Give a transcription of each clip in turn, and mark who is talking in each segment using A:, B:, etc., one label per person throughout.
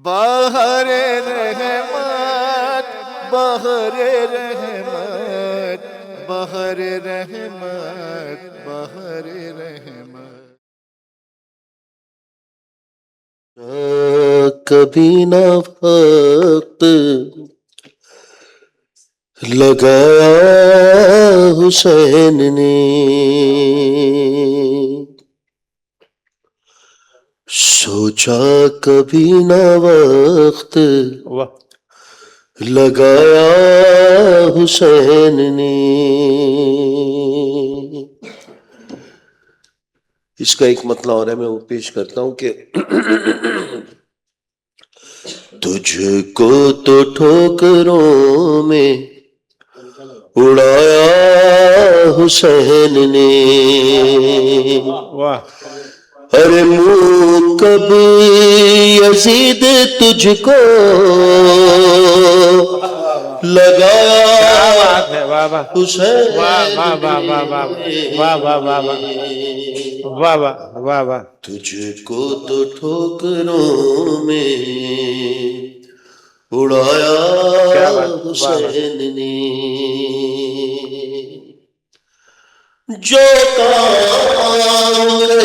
A: بہر رحمت بہر رحمت بہر رحمت بہر رحمت. کبھی نہ وقت لگایا حسین نے، سوچا کبھی نہ وقت لگایا حسین نے. اس کا ایک مطلب اور ہے، میں وہ پیش کرتا ہوں کہ تجھ کو تو ٹھوکروں میں اڑایا حسین نے، ارے منہ کبھی یزید تجھ کو لگایا حسین نے، تجھ کو تو ٹھوکروں میں اڑایا حسین نے. جو کام کر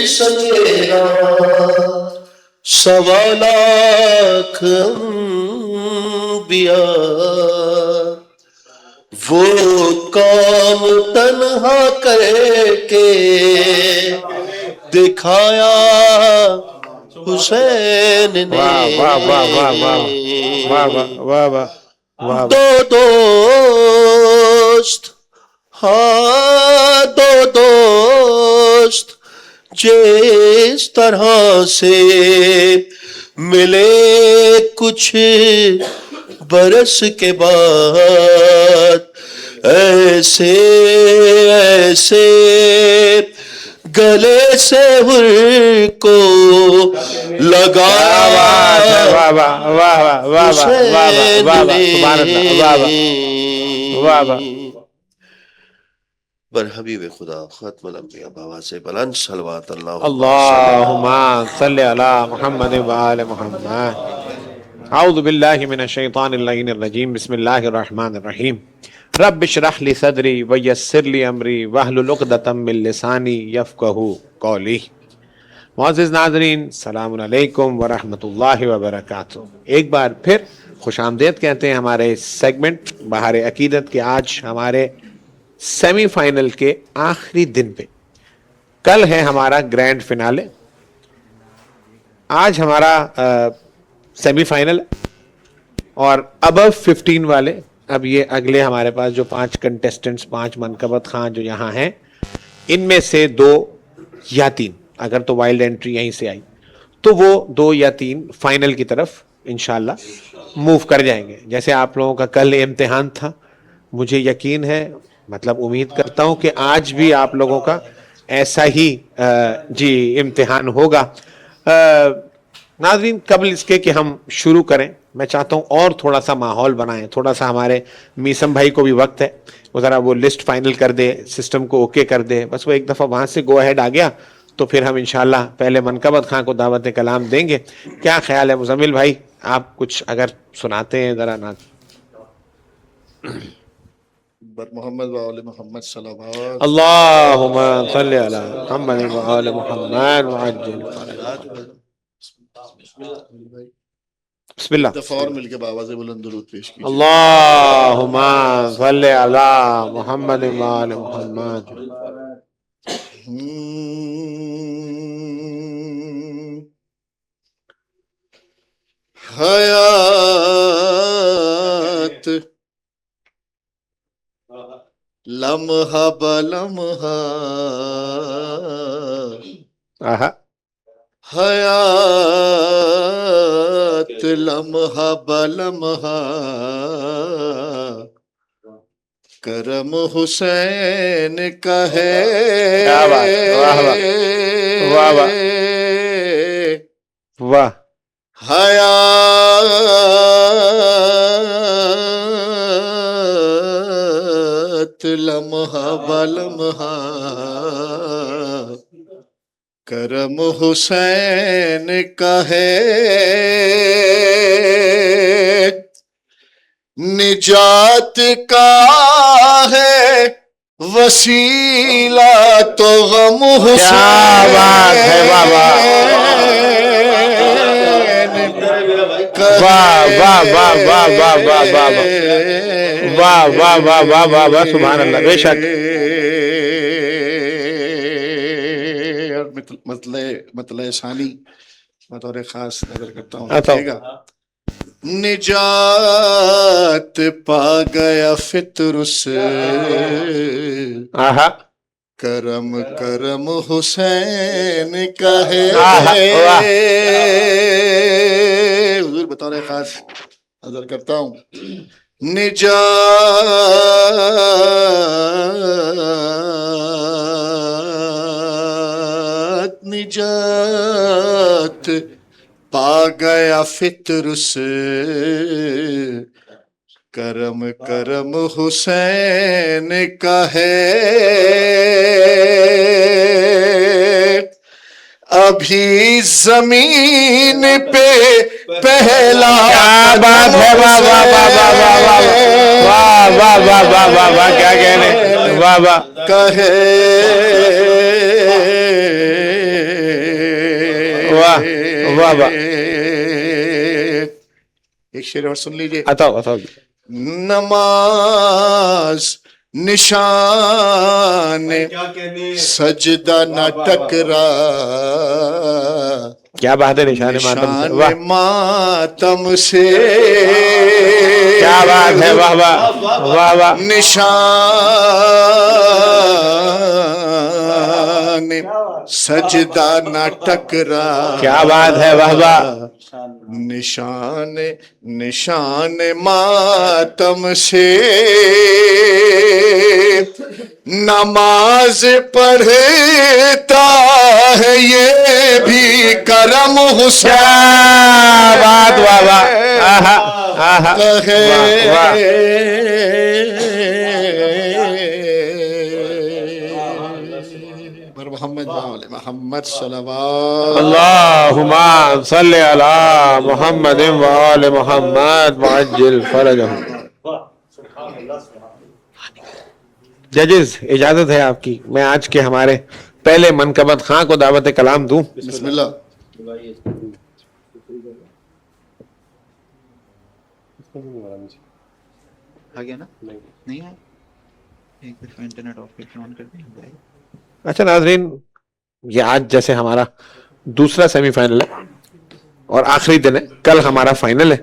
A: سکے گا 1.25 انبیاء، وہ کام تنہا کر کے دکھایا حسین نے. دو دوست، ہاں دو دوست جس طرح سے ملے کچھ برس کے بعد، ایسے ایسے گلے سے ہر کو لگایا حسین نے. بر حبیب خدا ختم الانبیاء بآواز بلند صلوات
B: اللہم صلی علی محمد وآل محمد. اعوذ باللہ من الشیطان اللعین الرجیم. بسم اللہ الرحمن الرحیم. رب اشرح لی صدری ویسر لی امری واحلل عقدۃ من لسانی یفقہوا قولی. معزز ناظرین، السلام علیکم ورحمۃ اللہ وبرکاتہ. ایک بار پھر خوش آمدید کہتے ہیں ہمارے سیگمنٹ بہار عقیدت کے آج ہمارے سیمی فائنل کے آخری دن پہ. کل ہے ہمارا گرینڈ فنالے. آج ہمارا سیمی فائنل اور ابو 15 والے، اب یہ اگلے ہمارے پاس جو 5 کنٹیسٹنٹس 5 منقبت خان جو یہاں ہیں، ان میں سے 2 یا 3 اگر تو وائلڈ انٹری یہیں سے آئی تو وہ 2 یا 3 فائنل کی طرف انشاءاللہ موو کر جائیں گے. جیسے آپ لوگوں کا کل امتحان تھا، مجھے یقین ہے، مطلب امید کرتا ہوں کہ آج بھی آپ لوگوں کا ایسا ہی امتحان ہوگا. ناظرین، قبل اس کے کہ ہم شروع کریں، میں چاہتا ہوں اور تھوڑا سا ماحول بنائیں، تھوڑا سا ہمارے میسم بھائی کو بھی وقت ہے، وہ ذرا وہ لسٹ فائنل کر دے، سسٹم کو اوکے کر دے. بس وہ ایک دفعہ وہاں سے گو ہیڈ آ گیا تو پھر ہم انشاءاللہ پہلے منقبت خان کو دعوت کلام دیں گے. کیا خیال ہے مزمل بھائی؟ آپ کچھ اگر سناتے ہیں ذرا.
A: بر محمد و آل محمد صلوات.
B: اللہم صلی علی محمد و آل محمد وعجل فرجہ. بسم اللہ.
A: دفعہ اور مل کے بآواز بلند درود پیش کیجیے.
B: اللہم صلی علی محمد و آل محمد.
A: حیات لمحہ بلمحہ، حیات لمحہ بلمحہ، کرم حسین کا ہے.
B: واہ.
A: حیات لمحہ بلمحہ، کرم حسین کا ہے. نجات کا ہے وسیلہ تو غم حسین.
B: کیا بات ہے بابا. واہ واہ واہ واہ واہ واہ واہ واہ واہ واہ واہ واہ واہ سبحان اللہ. بے شک
A: مطلع ثانی بطور خاص نظر کرتا ہوں.
B: اچھا.
A: ٹھیک ہے. نجات پا گیا فطر سے
B: آہا
A: کرم کرم حسین کا ہے. حضور بطور خاص نظر کرتا ہوں. نجات پا گیا فطر سے کرم کرم حسین کا ہے. ابھی زمین پہ پہلا
B: کیا بات ہے. واہ واہ واہ واہ واہ واہ واہ واہ واہ واہ واہ کیا کہنے. واہ واہ
A: کہے
B: واہ واہ واہ.
A: ایک شعر اور سن لیجیے.
B: بتاؤ بتاؤ.
A: نماز نشان سجدہ نہ ٹکرا
B: کیا بات ہے. نشان ماتم سے. واہ
A: ماتم سے.
B: کیا بات ہے. واہ واہ واہ واہ.
A: نشان سجدہ نہ ٹکرا.
B: کیا بات ہے. واہ واہ.
A: نشان نشان ماتم سے نماز پڑھتا ہے یہ بھی کرم حسین.
B: کیا بات. واہ واہ. آہا آہا. واہ
A: محمد محمد صلوات
B: اللہم صلی علی محمد وآل محمد وعجل فرجہم. ججز اجازت ہے آپ کی میں آج کے ہمارے پہلے منقبت خاں کو دعوت کلام دوں.
A: بسم اللہ.
C: آگیا نا نہیں ہے. ایک دفعہ انٹرنیٹ آف کر کے آن کر دیں.
B: اچھا ناظرین یہ آج جیسے ہمارا دوسرا سیمی فائنل ہے اور آخری دن ہے. کل ہمارا فائنل ہے.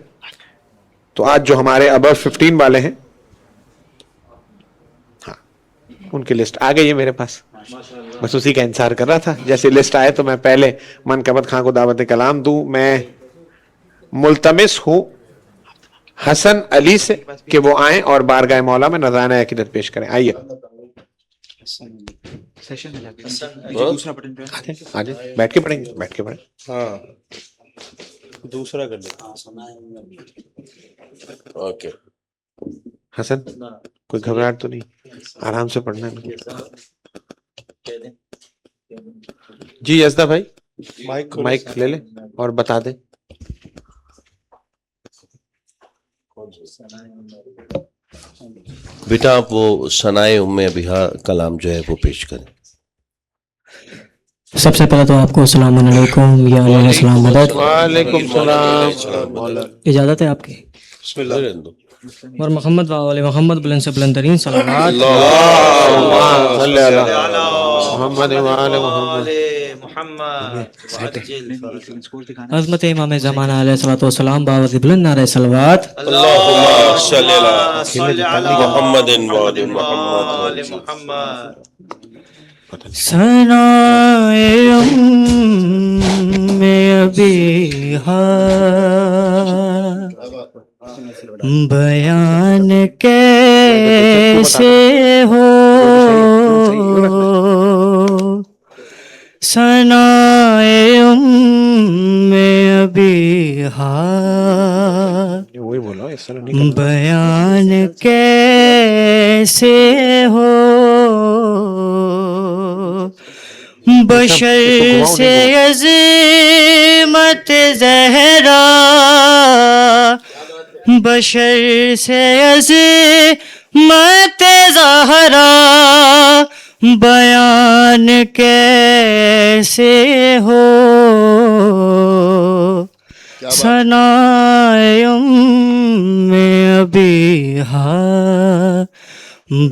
B: تو آج جو ہمارے ابو 15 والے ہیں ہاں ان کی لسٹ آ گئی ہے میرے پاس. بس اسی کا انتظار کر رہا تھا. جیسے لسٹ آئے تو میں پہلے منقبت خاں کو دعوت کلام دوں. میں ملتمس ہوں حسن علی سے کہ وہ آئیں اور بارگاہ مولا میں نذرانہ عقیدت پیش کریں. آئیے
C: سیشن میں جا کے دوسرا بٹن پہ
B: آجائیں. بیٹھ کے پڑھیں گے. بیٹھ کے پڑھیں.
D: ہاں دوسرا کر لیں. اوکے
B: حسن کوئی گھبراہٹ تو نہیں. آرام سے پڑھنا ہے. جی یزدہ بھائی مائک لے لیں اور بتا دیں.
D: بیٹا آپ وہ ثنائے ام ابیہا کلام جو ہے وہ پیش کریں.
E: سب سے پہلے تو آپ کو السلام علیکم یا علیہ السلام مدد.
B: وعلیکم السلام.
E: اجازت ہے آپ کی.
D: بسم اللہ.
E: اور محمد و محمد بلند سے بلند ترین صلوات.
B: اللہم صلی علی محمد وآل محمد.
E: عظمت امام زمانہ علیہ الصلوۃ والسلام باوجود بلند نعرہ صلوات.
D: اللہم صلی علی محمد وآل محمد.
E: ثنائے ام ابیہا بیان کیسے ہو. ثنائے ام ابیہا
B: وہی بولا اس طرح نہیں.
E: بیان کیسے ہو. بشر سے عظمت زہرا بشر سے عظمت زہرا بیان کیسے ہو، ثنائے ام ابیہا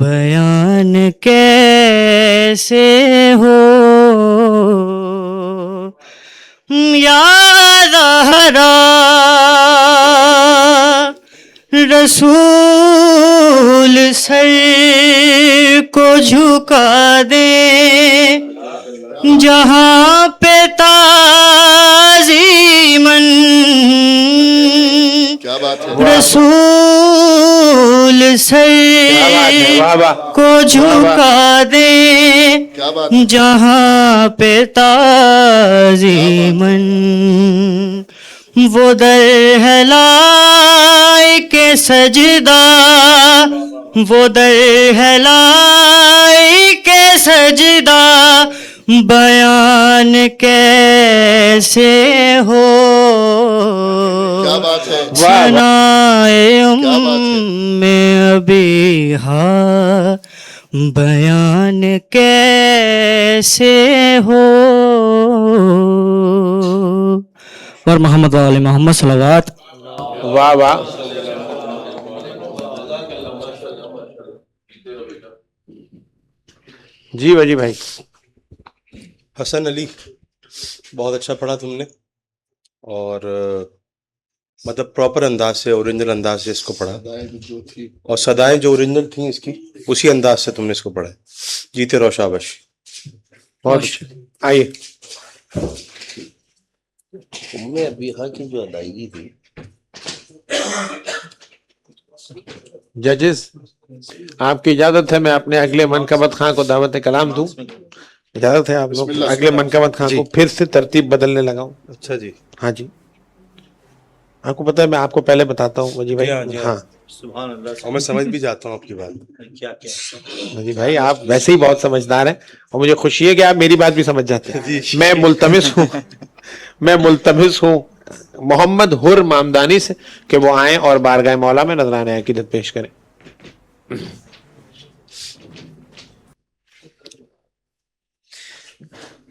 E: بیان کیسے ہو، یا زہرا رسول سر کو جھکا دے، جہاں پہ تعظیماً
A: کیا بات ہے،
E: رسول سر کو جھکا دے،
A: کیا بات،
E: جہاں پہ تعظیماً وہ در ہے لائق سجدہ، وہ در ہے لائق سجدہ بیان کیسے ہو،
A: کیا بات ہے،
E: ثنائے ام ابیہا بیان کیسے ہو، اور محمد و آل محمد صلوات۔
B: واہ واہ، جی وجی بھائی۔
F: حسن علی، بہت اچھا پڑھا تم نے، اور مطلب پراپر انداز سے، اوریجنل انداز سے اس کو پڑھا،
A: جو تھی
F: اور صدائیں جو اوریجنل تھیں اس کی اسی انداز سے تم نے اس کو پڑھا ہے۔ جیتے رہو، شاباش۔
B: بہت اچھا، آئیے
D: ام ابیہا کی جو ادائیگی تھی،
B: ججز، آپ کی اجازت ہے میں اپنے اگلے منقبت خاں کو دعوت کلام دوں؟ اجازت ہے آپ لوگ؟ اگلے منقبت خاں کو پھر سے ترتیب بدلنے لگا ہوں۔
F: اچھا جی،
B: ہاں جی، آپ کو پتہ ہے میں آپ کو پہلے بتاتا ہوں وجی بھائی۔ ہاں
F: اور میں سمجھ بھی جاتا ہوں آپ کی بات۔
B: وجی بھائی، آپ ویسے ہی بہت سمجھدار ہیں، اور مجھے خوشی ہے کہ آپ میری بات بھی سمجھ جاتے ہیں۔ میں ملتمس ہوں محمد حر مامدانی سے کہ وہ آئیں اور بارگاہ مولا میں نذرانہ عقیدت پیش کریں۔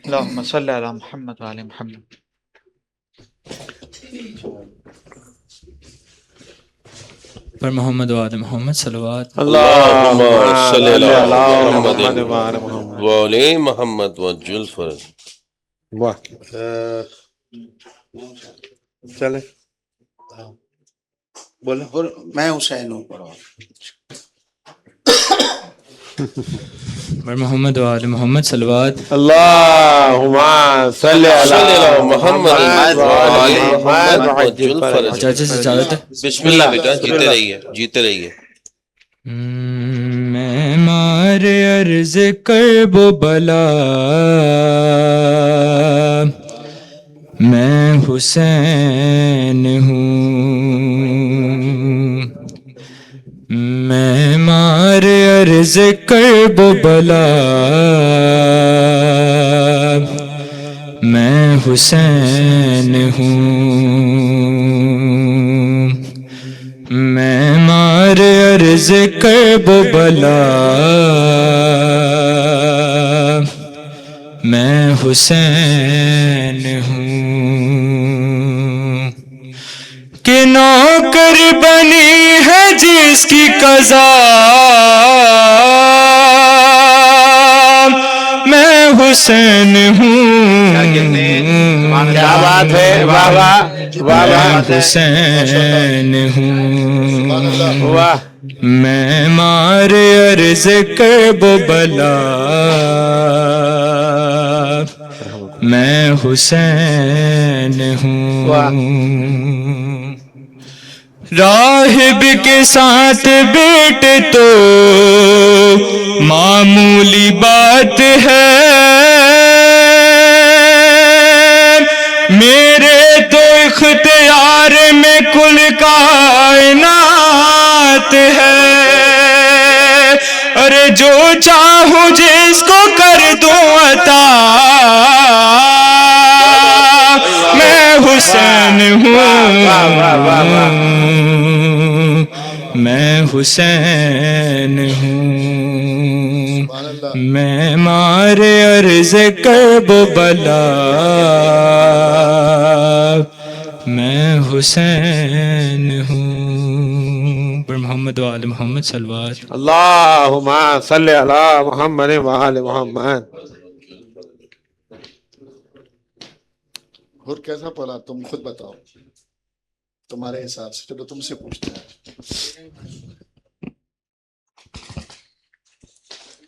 C: اللہم صلی علی محمد وعلی محمد۔
G: پر محمد و آل محمد صلوات۔
D: اللہم صلی علی محمد
B: محمد۔
D: وعلی محمد وجل فرج۔
B: واہ،
F: چلیں بولے۔
A: میں حسین ہوں پڑھا،
G: پر محمد و آل محمد صلوات۔
B: اللہم صلی علی
D: محمد وعلی محمد وجل فرج۔
G: چاچا سے اجازت ہے؟
D: بسم اللہ بیٹا، جیتے رہیے، جیتے رہیے۔
G: میں مار عرض کرب و بلا، میں حسین ہوں، میں مار عرض کرب و بلا، میں حسین ہوں، میں مار عرض کرب و بلا، میں حسین ہوں، کہ نوکر بنی ہے جس کی قضا، میں حسین ہوں،
B: کیا بات ہے، واہ واہ واہ
G: میں
B: واہ
G: حسین ہوں،
B: واہ،
G: میں مار عرض کرب و بلا، میں حسین ہوں، راہب کے ساتھ بیٹے تو معمولی بات ہے، میرے تو اختیار میں کل کائنات ہے، ارے جو چاہوں جس کو کر دوں عطا، میں حسین ہوں، میں حسین ہوں
A: سبحان اللہ.
G: میں مار عرض کرب و بلا میں حسین ہوں پر محمد و آل محمد صلوات.
B: اللہم صلی علی محمد و آل محمد.
A: اور کیسا پڑھا تم خود بتاؤ تمہارے حساب سے. چلو تم سے پوچھتے ہیں.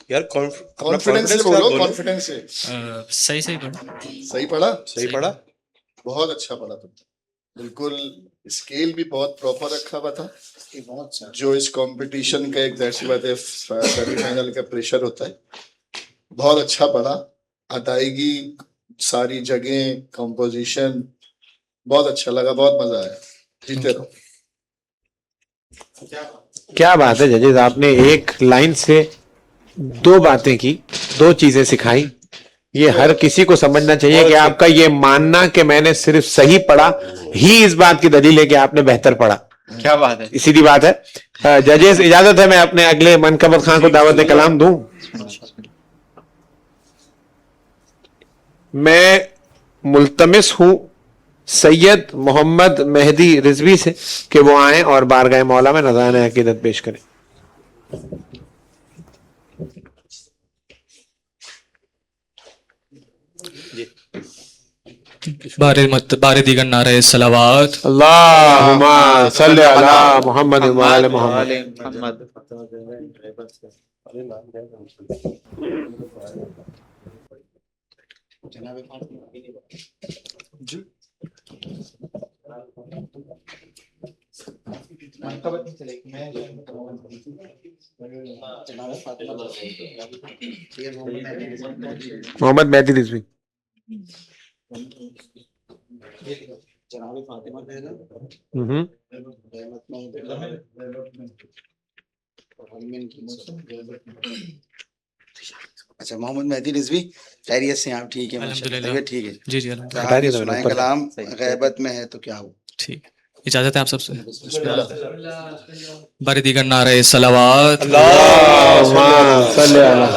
F: یار
A: کانفیڈنس سے بولو, کانفیڈنس سے.
E: صحیح پڑھا.
A: صحیح پڑھا,
F: صحیح پڑھا.
A: بہت اچھا پڑھا تم نے. بالکل اسکیل بھی بہت پراپر رکھا ہوا تھا. جو اس کمپٹیشن کا ایک ظاہر سی بات ہے سیمی فائنل کا پریشر ہوتا ہے. بہت اچھا پڑھا. ادائیگی, ساری جگہیں, کمپوزیشن بہت اچھا لگا, بہت مزہ آیا. جیتے رہو.
B: کیا بات ہے ججز, آپ نے ایک لائن سے دو باتیں کی, دو چیزیں سکھائی. یہ ہر کسی کو سمجھنا چاہیے کہ آپ کا یہ ماننا کہ میں نے صرف صحیح پڑھا ہی اس بات کی دلیل ہے کہ آپ نے بہتر پڑھا.
C: کیا بات ہے.
B: سیدھی بات ہے. ججز اجازت ہے میں اپنے اگلے منقبت خان کو دعوت کلام دوں. میں ملتمس ہوں سید محمد مہدی رضوی سے کہ وہ آئیں اور بارگاہ مولا میں نذرانہ عقیدت پیش کریں.
E: بار دیگر نعرہ صلوات.
B: اللہم صلی علی محمد و آل محمد.
C: محمد.
B: محمد مہدی رضوی.
H: اچھا, محمد مہدی رضوی, خیریت سے آپ ٹھیک ہے؟
E: الحمدللہ.
H: ٹھیک ہے.
E: جی جی الحمدللہ.
H: آپ سنائیں کلام غیبت میں ہے تو کیا ہو.
E: ٹھیک, اجازت ہے آپ سب سے. بار دیگر نعرہ صلوات.
B: اللہم صلی علی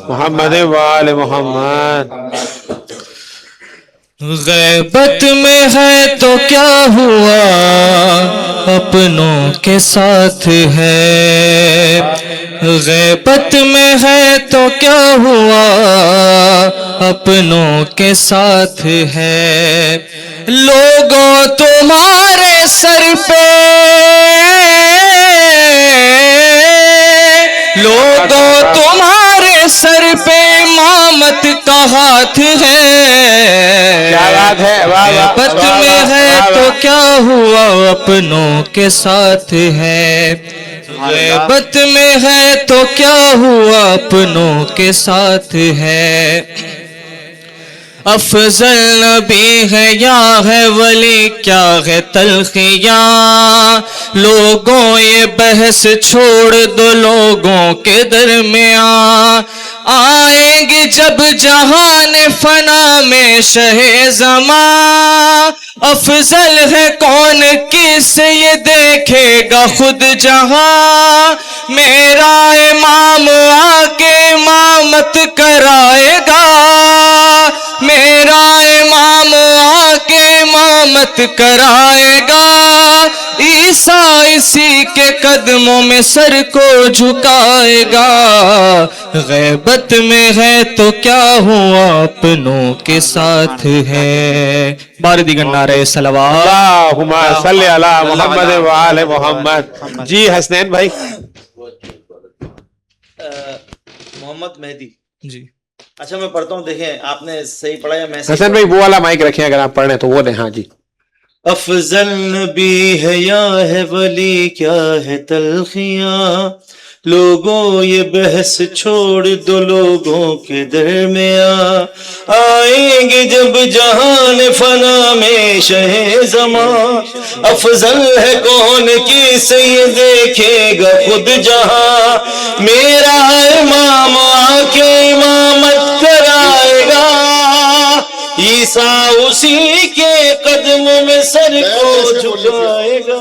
B: محمد و آل محمد.
G: غیبت میں ہے تو کیا ہوا اپنوں کے ساتھ ہے. غیبت میں ہے تو کیا ہوا اپنوں کے ساتھ ہے. لوگوں تمہارے سر پہ لوگوں تمہارے سر پہ امامت کا ہاتھ ہے.
B: کیا بات ہے.
G: غیبت میں ہے تو کیا ہوا اپنوں کے ساتھ ہے. غیبت میں ہے تو کیا ہوا اپنوں کے ساتھ ہے. افضل نبی ہے یا ہے ولی کیا ہے تلخیاں. لوگوں یہ بحث چھوڑ دو لوگوں کے درمیان. آئیں گے جب جہان فنا میں شہ زمان. افضل ہے کون کس یہ دیکھے گا خود جہاں. میرا امام آ کے امامت کرائے گا. میرا امام آ کے امامت کرائے گا. عیسیٰ اسی کے قدموں میں سر کو جھکائے گا. غیبت میں ہے تو کیا ہوا اپنوں کے ساتھ ہے. بار دیگر نعرہ صلوات.
B: اللہم صلی علی محمد و آل محمد. جی حسنین بھائی.
I: محمد مہدی.
E: جی
I: اچھا میں پڑھتا ہوں, دیکھیں آپ نے صحیح پڑھا یا میں
B: حسن بھائی وہ والا مائک رکھیں اگر آپ پڑھ رہے ہیں تو وہ دیں. ہاں جی.
I: افضل نبی ہے یا ہے ولی کیا ہے تلخیاں. لوگوں یہ بحث چھوڑ دو لوگوں کے درمیان. آئیں گے جب جہان فنا میں شہ زمان. افضل ہے کون کس یہ دیکھے گا خود جہاں. میرا امام آ کے امامت کرائے گا. عیسیٰ اسی کے قدم میں سر کو جھکائے گا.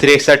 C: 63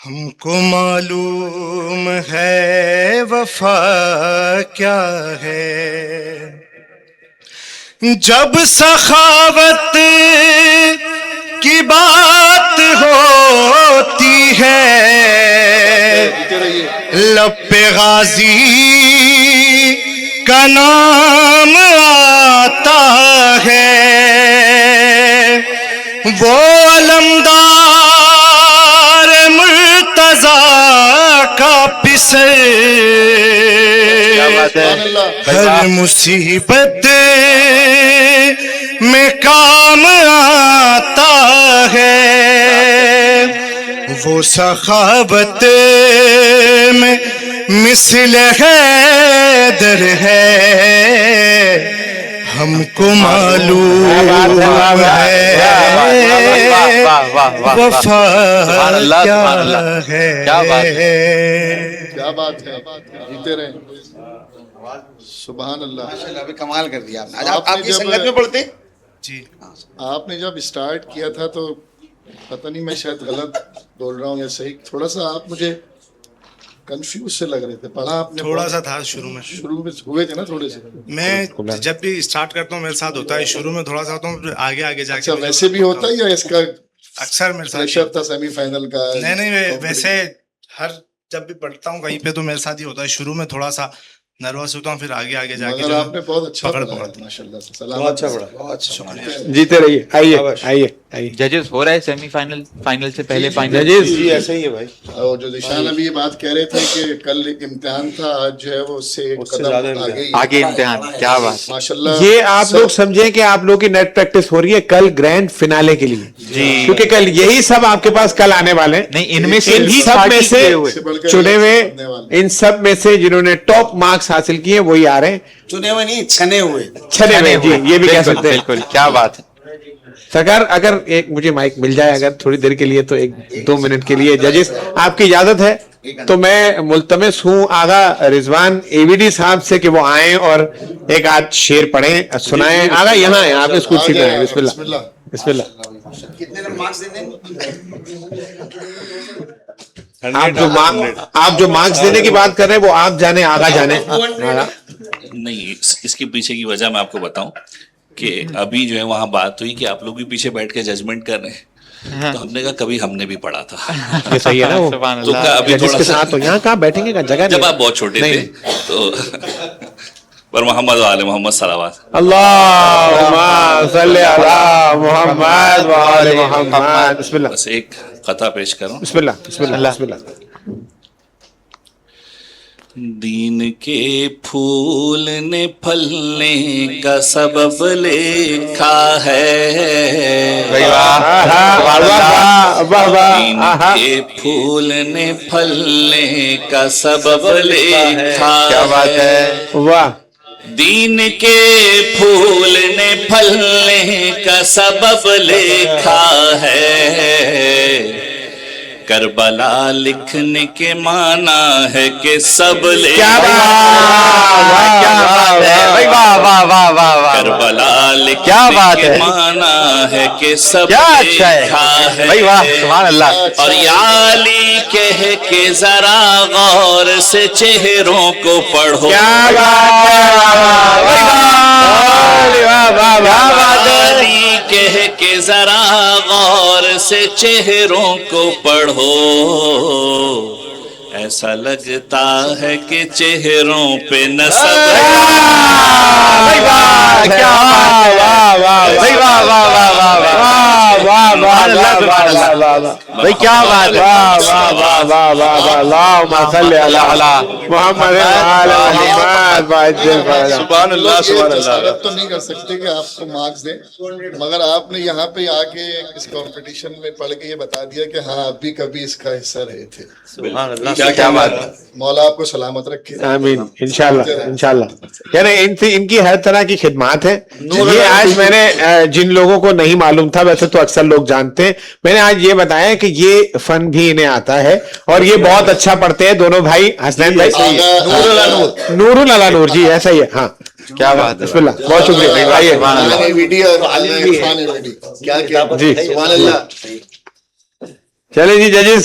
J: ہم کو معلوم ہے وفا کیا ہے، جب سخاوت کی بات ہوتی ہے لب پہ غازی کا نام آتا ہے، وہ علمدار مرتضیٰ کا پسر ہر مصیبت میں کام آتا ہے، وہ سخاوت میں مثل حیدر ہے، ہم کو معلوم ہے وفا کیا ہے۔
A: کیا بات ہے، جیتے رہیں، سبحان اللہ۔
H: ماشاءاللہ ابھی کمال کر دیا آپ نے۔
A: آپ
H: آپ
A: نے
H: کی
A: جب-
H: سنگت میں پڑھتے ہیں؟
J: جی
A: آپ نے جب اسٹارٹ کیا تھا تو پتہ نہیں میں شاید غلط بول رہا ہوں یا صحیح، تھوڑا سا آپ مجھے کنفیوز سے لگ رہے تھے، پڑھا آپ نے
J: تھوڑا سا تھا شروع میں
A: ہوئے تھے نا تھوڑے سے۔
J: میں جب بھی اسٹارٹ کرتا ہوں میرے ساتھ ہوتا ہے، شروع میں تھوڑا سا ہوتا ہوں، پھر آگے آگے جا
A: اچھا
J: کے
A: ویسے بھی ہوتا ہے یا اس کا
J: اکثر میرے ساتھ
A: پریشر تھا سیمی فائنل کا؟
J: نہیں ویسے ہر جب بھی پڑھتا ہوں کہیں پہ تو میرے ساتھ ہی ہوتا ہے، شروع میں تھوڑا سا نروس ہوتا ہوں، پھر آگے آگے جا کے
A: مگر آپ نے بہت اچھا
J: پکڑ
A: پڑھا
J: پکڑ
A: ماشاء اللہ سے،
F: بہت اچھا
A: سلامت
F: پڑھا۔
B: جیتے رہیے، آئیے آئیے آئیے
C: ججز ہو رہا ہے سیمی فائنل، فائنل سے پہلے فائنل؟
B: ججز
F: جی ایسا ہی ہے بھائی،
A: اور جو ذیشان ابھی یہ بات کہہ رہے تھے کہ کل ایک امتحان تھا، آج جو ہے وہ اس سے ایک
F: اس سے
A: قدم
F: زیادہ
A: آگے ہی
C: آگے امتحان، کیا بات۔
A: ماشاءاللہ۔
B: یہ آپ لوگ سمجھیں کہ آپ لوگ کی نیٹ پریکٹس ہو رہی ہے کل گرینڈ فنالے کے لیے، کیونکہ کل یہی سب آپ کے پاس کل آنے والے ہیں۔
C: نہیں، ان میں سے
B: ان
C: بھی
B: سب میں سے چنے ہوئے، ان سب میں سے جنہوں نے ٹاپ مارکس حاصل کیے وہی آ رہے ہیں،
H: چنے ہوئے نہیں، چھنے ہوئے۔
B: چھنے ہوئے، جی یہ بھی کہہ سکتے ہیں۔
C: بالکل، کیا بات ہے۔
B: سرکار اگر ایک مجھے مائک مل جائے اگر تھوڑی دیر کے لیے تو 1-2 منٹ کے لیے ججز آپ کی اجازت ہے تو میں ملتمس ہوں آغا رضوان اے وی ڈی صاحب سے کہ وہ آئیں اور ایک آدھ شعر پڑھیں سنائیں۔ آغا یہاں ہیں، آپ اس کرسی پہ آئیں، بسم اللہ بسم اللہ۔
H: کتنے مارکس دیتے ہیں؟
B: آپ جو مارکس دینے کی بات کر رہے ہیں وہ آپ جانے، آغا جانے۔
K: نہیں، اس کے پیچھے کی وجہ میں آپ کو بتاؤں کہ ابھی جو ہے وہاں بات ہوئی کہ آپ لوگ بھی پیچھے بیٹھ کے ججمنٹ کر رہے ہیں، تو ہم نے کہا کبھی ہم نے بھی پڑھا تھا،
B: یہ صحیح ہے نا، وہ
C: سبحان
K: تو
C: اللہ۔
K: ابھی
B: ججز
K: تھوڑا
B: کے
K: سا
B: ساتھ تو یہاں کہاں بیٹھیں گے، جگہ
K: جب آپ بہت چھوٹے تھے تو پر محمد وآل محمد صلوات۔
B: اللہم صلی علی محمد وآل محمد۔ بسم اللہ
K: بس ایک قطع پیش کروں۔
B: بسم اللہ بسم اللہ بسم اللہ۔
K: دین کے پھول نے پھلنے کا سبب لکھا ہے، دین کے پھول نے پھلنے کا سبب لکھا ہے،
B: واہ،
K: دین کے پھول نے پھلنے کا سبب لکھا ہے، کربلا لکھنے کے معنی ہے کہ سب کربلا لکھنے کے معنی ہے کہ سب لکھا ہے، اور یا علی کہہ کے ذرا غور سے چہروں کو پڑھو، علی کہہ کے ذرا غور سے چہروں کو پڑھو، ایسا لگتا ہے کہ چہروں پہ نصب
B: بھائی کیا بات ہے، اللہم صلی علی محمد وآل محمد۔
F: سبحان اللہ سبحان اللہ۔
A: ثابت تو نہیں کر سکتے کہ آپ کو مارکس دیں، مگر آپ نے یہاں پہ آ کے اس کمپٹیشن میں پڑھ کے یہ بتا دیا کہ ہاں آپ بھی کبھی اس کا حصہ رہے تھے۔
F: سبحان اللہ،
K: کیا بات ہے۔
A: مولا آپ کو سلامت رکھے۔
B: آمین، انشاءاللہ انشاءاللہ۔ یعنی ان کی ہر طرح کی خدمات ہیں۔ یہ آج میں نے جن لوگوں کو نہیں معلوم تھا، ویسے تو اکثر لوگ جانتے ہیں، میں نے آج یہ بتایا کہ یہ فن بھی انہیں آتا ہے اور یہ بہت اچھا پڑھتے ہیں دونوں بھائی، حسنین بھائی نور اللہ نور، جی ایسا ہی ہے، ہاں کیا بات ہے، بسم اللہ، بہت شکریہ۔ آئیے جی، چلے جی ججز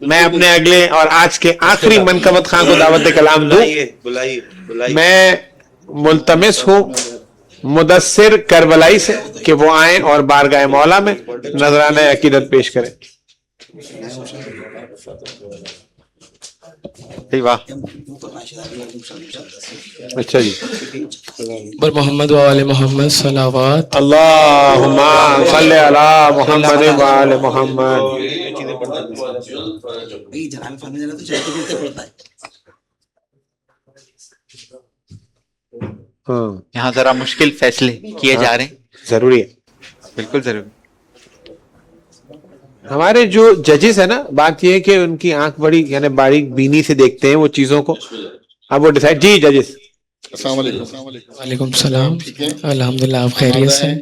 B: میں اپنے اگلے اور آج کے آخری منقبت خان کو دعوت کلام دوں.
I: بلائیے.
B: میں ملتمس ہوں مدثر کربلائی سے کہ وہ آئیں اور بارگاہ مولا میں نذرانہ عقیدت پیش کریں.
C: واہ.
B: اچھا جی.
G: بر محمد و آل محمد صلوات.
B: اللہم صلی علی محمد و آل محمد.
H: جناب فہمی تو چلتے پھرتے پڑتا ہے.
C: یہاں ذرا مشکل فیصلے کیے جا رہے ہیں.
B: ضروری ہے,
C: بالکل ضروری.
B: ہمارے جو ججز ہیں نا, بات یہ ہے کہ ان کی آنکھ بڑی یعنی باریک بینی سے دیکھتے ہیں وہ چیزوں کو. اب وہ ڈیسائیڈ. جی ججز.
A: السلام علیکم.
G: وعلیکم السلام.
A: ٹھیک ہے,
G: الحمدللہ آپ خیریت سے ہیں؟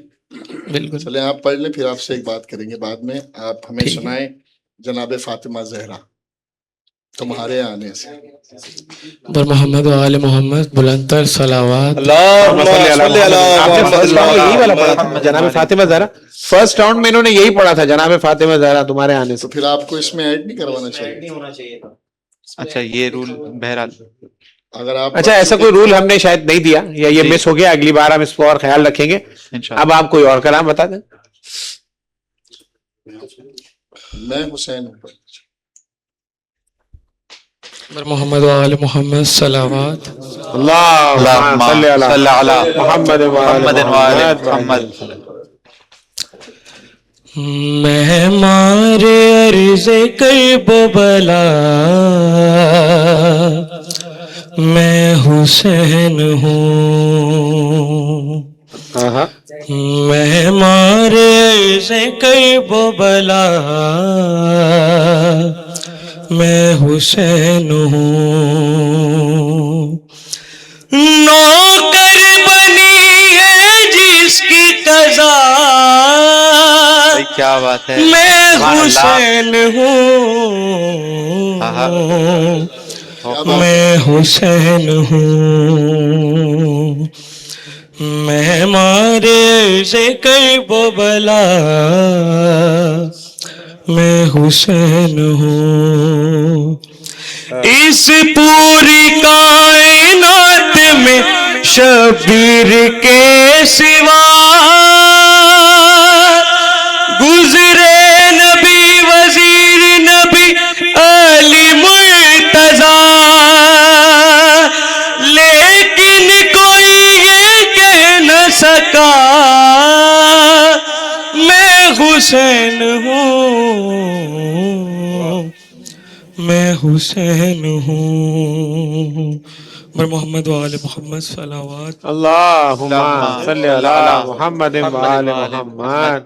G: بالکل.
A: چلیں آپ پڑھ لیں, پھر آپ سے ایک بات کریں گے بعد میں. آپ ہمیں سنائیں جناب فاطمہ زہرا تمہارے آنے سے.
G: بر محمد و آل محمد بلندتر صلوات.
B: جناب فاطمہ زہرا فرسٹ راؤنڈ میں انہوں نے یہی پڑھا تھا, جناب فاطمہ زہرا تمہارے آنے سے.
A: تو پھر آپ کو اس میں ایڈ نہیں کروانا چاہیے.
C: اچھا یہ رول بہرحال.
A: اگر آپ
B: اچھا ایسا کوئی رول ہم نے شاید نہیں دیا یا یہ مس ہو گیا, اگلی بار ہم اس پر اور خیال رکھیں گے. اب آپ کوئی اور کلام بتا دیں.
A: میں حسین ہوں.
G: بر محمد و آل محمد صلوات.
B: اللہم صلی علی محمد و آل محمد.
G: میں مارے عرض کرب بلا میں حسین ہوں. میں مارے عرض کرب بلا میں حسین ہوں. نوکر بنی ہے جس کی قضا
C: کیا بات ہے,
G: میں حسین ہوں. میں حسین ہوں. میں مارے سے کرب بلا میں حسین ہوں. اس پوری کائنات میں شبیر کے سوا گزرے نبی وزیر نبی علی مرتضی, لیکن کوئی یہ کہہ نہ سکا میں حسین ہوں. میں حسین ہوں. بر محمد و آل محمد صلوات.
B: اللہم صلی علی محمد و آل محمد.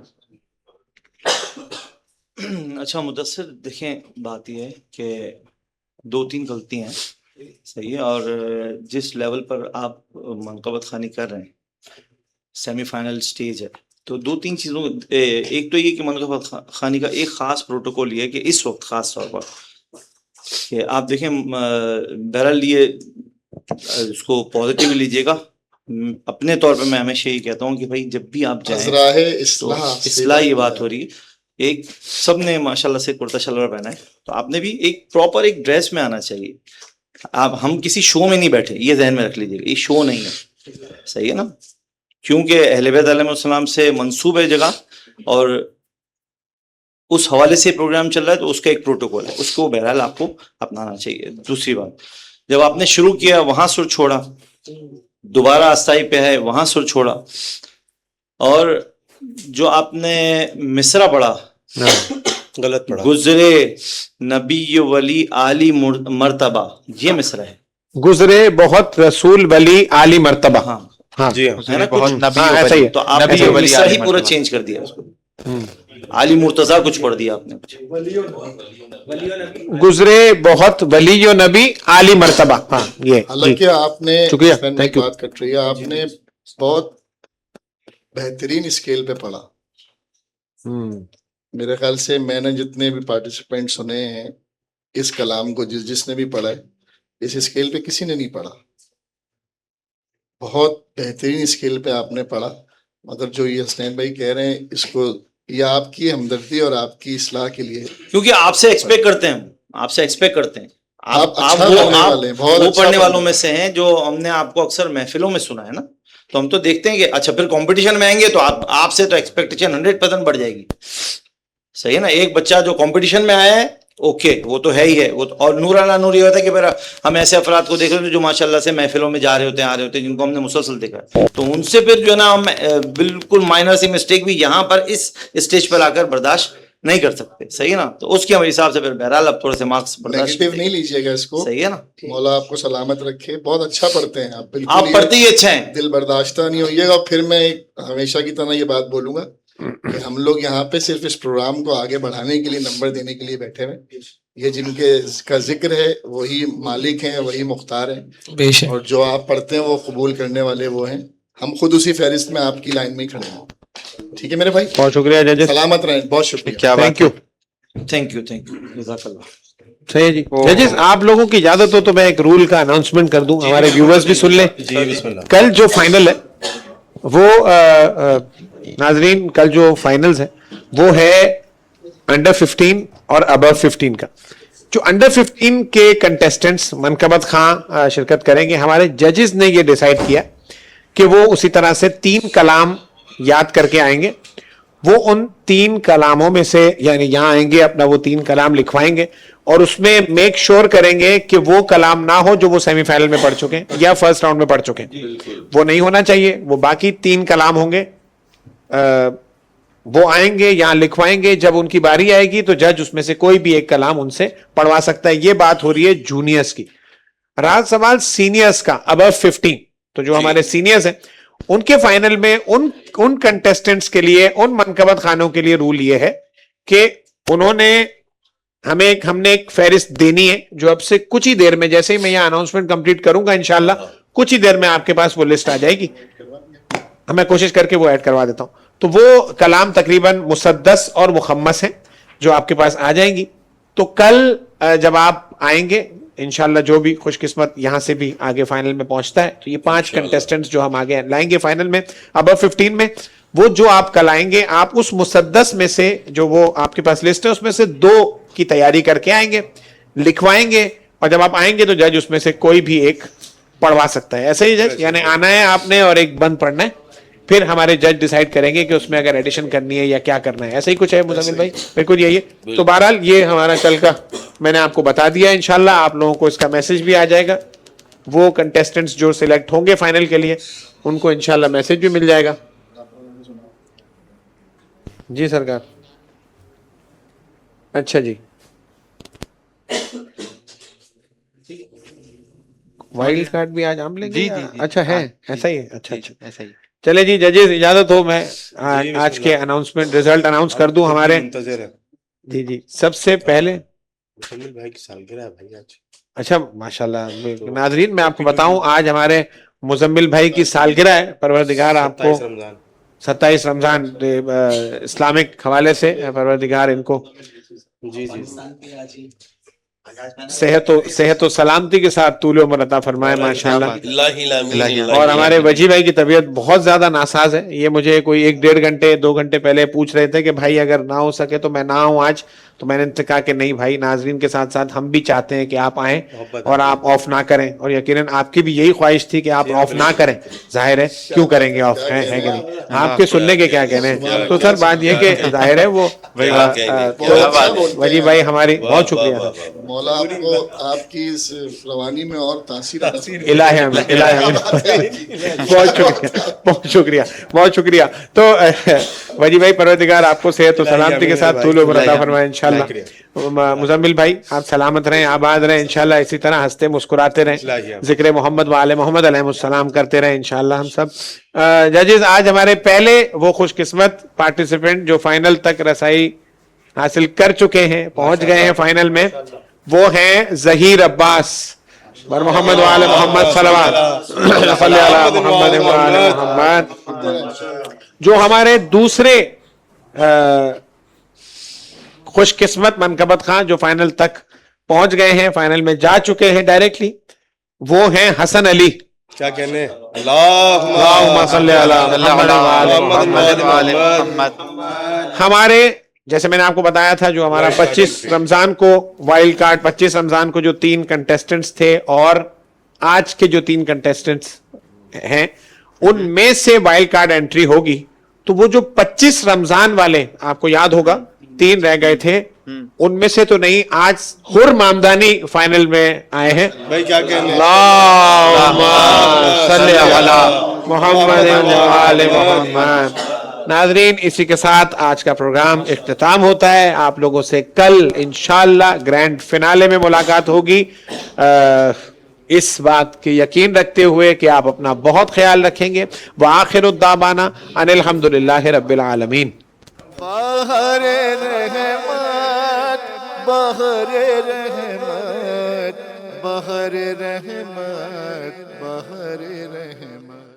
I: اچھا مدثر دیکھیں, بات یہ ہے کہ 2-3 غلطیاں ہیں, صحیح ہے, اور جس لیول پر آپ منقبت خوانی کر رہے ہیں سیمی فائنل سٹیج ہے, تو 2-3 چیزوں, ایک تو یہ کہ منقبت خوانی کا ایک خاص پروٹوکول یہ ہے کہ اس وقت خاص طور پر کہ آپ دیکھیں, بہرحال یہ اس کو پازیٹیو لیجیے گا. اپنے طور پہ میں ہمیشہ یہی کہتا ہوں کہ بھائی جب بھی آپ جائیں اصلاح یہ بات ہو رہی ہے, ایک سب نے ماشاءاللہ سے کرتا شلوار پہنا ہے, تو آپ نے بھی ایک پراپر ایک ڈریس میں آنا چاہیے. آپ ہم کسی شو میں نہیں بیٹھے, یہ ذہن میں رکھ لیجیے گا, یہ شو نہیں ہے, صحیح ہے نا, کیونکہ اہل بیت علیہ السلام سے منسوب ہے جگہ اور اس حوالے سے پروگرام چل رہا ہے, تو اس کا ایک پروٹوکول ہے, اس کو بہرحال آپ کو اپنانا چاہیے. دوسری بات, جب آپ نے شروع کیا وہاں سر چھوڑا, دوبارہ آستائی پہ ہے وہاں سر چھوڑا, اور جو آپ نے مصرع پڑھا
F: غلط پڑھا,
I: گزرے نبی ولی عالی مرتبہ, یہ مصرع ہے.
B: گزرے بہت رسول ولی عالی مرتبہ.
I: ہاں
F: ہاں جی
I: ہے نا,
C: بہت
I: کچھ
C: نبی
B: ایسا ہی ہے.
I: تو آپ نے مصرع ہی پورا چینج کر دیا, اس کو عالی مرتضیٰ کچھ پڑھ دیا آپ نے.
B: گزرے بہت ولی و نبی عالی مرتبہ. ہاں یہ
A: حالانکہ آپ نے
B: شکریہ,
A: ایک بات کٹ رہی ہے, آپ نے بہت بہترین اسکیل پہ پڑھا. میرے خیال سے میں نے جتنے بھی پارٹیسپینٹ سنے ہیں اس کلام کو, جس نے بھی پڑھا ہے اس اسکیل پہ کسی نے نہیں پڑھا. بہت بہترین اسکیل پہ آپ نے پڑھا. مگر جو یہ حسنین بھائی کہہ رہے ہیں اس کو یہ آپ کی ہمدردی اور آپ کی اصلاح کے لیے،
I: کیونکہ آپ سے ایکسپیکٹ کرتے ہیں، آپ سے ایکسپیکٹ کرتے ہیں،
A: آپ اچھا پڑھنے والے ہیں، بہت
I: وہ
A: اچھا
I: پڑھنے والوں میں سے ہیں جو ہم نے آپ کو اکثر محفلوں میں سنا ہے نا، تو ہم تو دیکھتے ہیں کہ اچھا پھر کمپٹیشن میں آئیں گے تو آپ سے تو ایکسپیکٹیشن 100% بڑھ جائے گی. صحیح ہے نا. ایک بچہ جو کمپٹیشن میں آیا ہے اوکے وہ تو ہے ہی ہے، وہ اور نور علی نور یہ ہوتا ہے کہ پھر ہم ایسے افراد کو دیکھ رہے ہیں جو ماشاء اللہ سے محفلوں میں جا رہے ہوتے ہیں، آ رہے ہوتے ہیں، جن کو ہم نے مسلسل دیکھا ہے، تو ان سے پھر جو ہے نا ہم بالکل مائنر سی مسٹیک بھی یہاں پر اس اسٹیج پر آ کر برداشت نہیں کر سکتے. صحیح ہے نا. تو اس کے حساب سے پھر بہرحال اب تھوڑے سے مارکس برداشت
A: نیگیٹو نہیں لیجیے گا اس کو.
I: صحیح ہے نا.
A: مولا آپ کو سلامت رکھے. بہت اچھا پڑھتے ہیں آپ، بالکل
I: آپ پڑھتے ہی اچھا ہیں،
A: دل برداشتہ نہیں ہوئیے گا. پھر میں ہمیشہ کی طرح یہ بات بولوں گا کہ ہم لوگ یہاں پہ صرف اس پروگرام کو آگے بڑھانے کے لیے، نمبر دینے کے لیے بیٹھے ہوئے. یہ جن کے کا ذکر ہے وہی مالک ہیں، وہی مختار ہیں، اور جو آپ پڑھتے ہیں وہ قبول کرنے والے وہ ہیں. ہم خود اسی فہرست میں آپ کی لائن میں ہی کھڑے ہیں. ٹھیک ہے میرے بھائی،
B: بہت شکریہ ججز،
A: سلامت رہیں. بہت شکریہ.
C: کیا
B: تھینک یو.
I: تھینک یو جزاک اللہ.
B: صحیح ہے جی. ججز آپ لوگوں کی اجازت ہو تو میں ایک رول کا اناؤنسمنٹ کر دوں، ہمارے ویورز بھی سن لیں.
F: جی بسم اللہ.
B: کل جو فائنل ہے وہ ناظرین، کل جو فائنلز ہے وہ ہے انڈر 15 اور ابو 15 کا. جو انڈر 15 کے کنٹیسٹنٹس منقبت خان شرکت کریں گے. ہمارے ججز نے یہ ڈیسائیڈ کیا کہ وہ اسی طرح سے 3 کلام یاد کر کے آئیں گے. وہ ان 3 کلاموں میں سے یعنی یہاں آئیں گے، اپنا وہ 3 کلام لکھوائیں گے اور اس میں میک شور کریں گے کہ وہ کلام نہ ہو جو وہ سیمی فائنل میں پڑھ چکے ہیں یا فرسٹ راؤنڈ میں پڑھ چکے ہیں. وہ نہیں ہونا چاہیے. وہ باقی 3 کلام ہوں گے، وہ آئیں گے یہاں لکھوائیں گے. جب ان کی باری آئے گی تو جج اس میں سے کوئی بھی ایک کلام ان سے پڑھوا سکتا ہے. یہ بات ہو رہی ہے جونیئرز کی. رات سوال سینئرز کا ابو 15. تو جو ہمارے سینئرز ہیں ان کے فائنل میں ان کنٹیسٹنٹس کے لیے، ان منقبت خانوں کے لیے رول یہ ہے کہ انہوں نے ہم نے ایک فہرست دینی ہے جو اب سے کچھ ہی دیر میں، جیسے ہی میں یہ اناؤنسمنٹ کمپلیٹ کروں گا انشاءاللہ کچھ ہی دیر میں آپ کے پاس وہ لسٹ آ جائے گی. میں کوشش کر کے وہ ایڈ کروا دیتا ہوں. تو وہ کلام تقریباً مسدس اور مخمس ہیں جو آپ کے پاس آ جائیں گی. تو کل جب آپ آئیں گے انشاءاللہ، جو بھی خوش قسمت یہاں سے بھی آگے فائنل میں پہنچتا ہے، تو یہ 5 کنٹیسٹنٹس جو ہم آگے لائیں گے فائنل میں ابو 15 میں، وہ جو آپ کل آئیں گے، آپ اس مسدس میں سے جو وہ آپ کے پاس لسٹ ہے اس میں سے 2 کی تیاری کر کے آئیں گے، لکھوائیں گے، اور جب آپ آئیں گے تو جج اس میں سے کوئی بھی ایک پڑھوا سکتا ہے. ایسے ہی جج، یعنی آنا ہے آپ نے اور ایک بند پڑھنا ہے. پھر ہمارے جج ڈیسائیڈ کریں گے کہ اس میں اگر ایڈیشن کرنی ہے یا کیا کرنا ہے. ایسا ہی کچھ ہے مزمل بھائی؟ بالکل یہی ہے. تو بہرحال یہ ہمارا کل کا میں نے آپ کو بتا دیا. انشاءاللہ آپ لوگوں کو اس کا میسج بھی آ جائے گا. وہ کنٹیسٹنٹس جو سلیکٹ ہوں گے فائنل کے لیے ان کو انشاءاللہ میسج بھی مل جائے گا. جی سرکار. اچھا جی، وائلڈ کارڈ بھی آج ہم لیں گے؟ اچھا ہے، ایسا ہی ہے. اچھا
C: ایسا ہی.
B: چلے جی ججز اجازت ہو میں آج کے اناؤنسمنٹ رزلٹ اناؤنس کر دوں. ہمارے جی سب سے پہلے
F: بھائی کی سالگرہ ہے بھائی آج.
B: اچھا ماشاءاللہ ناظرین، میں آپ کو بتاؤں آج ہمارے مزمل بھائی کی سالگرہ ہے. پروردگار آپ کو 27 رمضان اسلامک حوالے سے پروردگار ان کو صحت و سلامتی کے ساتھ طول عمر عطا فرمائے ماشاءاللہ. اور ہمارے وجی بھائی کی طبیعت بہت زیادہ ناساز ہے. یہ مجھے کوئی 1-1.5 گھنٹے 2 گھنٹے پہلے پوچھ رہے تھے کہ بھائی اگر نہ ہو سکے تو میں نہ آؤں آج. تو میں نے ان سے کہا کہ نہیں بھائی، ناظرین کے ساتھ ساتھ ہم بھی چاہتے ہیں کہ آپ آئیں اور آپ آف نہ کریں. اور یقیناً آپ کی بھی یہی خواہش تھی کہ آپ آف نہ کریں. ظاہر ہے کیوں کریں گے آف، ہے کہ نہیں؟ آپ کے سننے کے کیا کہنے ہیں. تو سر بات یہ کہ ظاہر ہے وہ وجی بھائی ہماری بہت شکریہ.
A: مولا آپ کو آپ کی اس روانی میں اور تاثیر
B: الہی بہت شکریہ بہت شکریہ. تو وجی بھائی پروردگار آپ کو صحت و سلامتی کے ساتھ طول عمر عطا فرمائے انشاءاللہ. مزمل بھائی آپ سلامت رہیں، آباد رہیں انشاءاللہ. اسی طرح ہنستے مسکراتے رہیں، ذکر محمد و آل محمد علیہ السلام کرتے رہیں انشاءاللہ ہم سب. ججز آج ہمارے پہلے وہ خوش قسمت پارٹیسپینٹ جو فائنل تک رسائی حاصل کر چکے ہیں، پہنچ گئے ہیں فائنل میں، وہ ہیں ظہیر عباس. بر محمد و آل محمد صلوات صلی علی محمد و آل محمد. جو ہمارے دوسرے خوش قسمت منقبت خان جو فائنل تک پہنچ گئے ہیں، فائنل میں جا چکے ہیں ڈائریکٹلی، وہ ہیں حسن علی.
F: کیا کہنے اللہم
B: اللہم صلی علی
C: محمد وآل محمد.
B: ہمارے جیسے میں نے آپ کو بتایا تھا جو ہمارا 25 رمضان کو وائلڈ کارڈ 25 رمضان کو جو 3 کنٹیسٹنٹس تھے اور آج کے جو 3 کنٹیسٹنٹس ہیں ان میں سے وائلڈ کارڈ انٹری ہوگی تو وہ جو 25 رمضان والے آپ کو یاد ہوگا 3 رہ گئے تھے ان میں سے تو نہیں آج حر مامدانی فائنل میں آئے ہیں.
F: بھائی کیا کہنے
B: اللہم صلی علی محمد وآل محمد. ناظرین اسی کے ساتھ آج کا پروگرام اختتام ہوتا ہے. آپ لوگوں سے کل انشاءاللہ گرینڈ فنالے میں ملاقات ہوگی. اس بات کی یقین رکھتے ہوئے کہ آپ اپنا بہت خیال رکھیں گے. وآخر الدعوانا ان الحمدللہ رب العالمین.
A: بہر رحمت بہر رحمت بہر رحمت بہر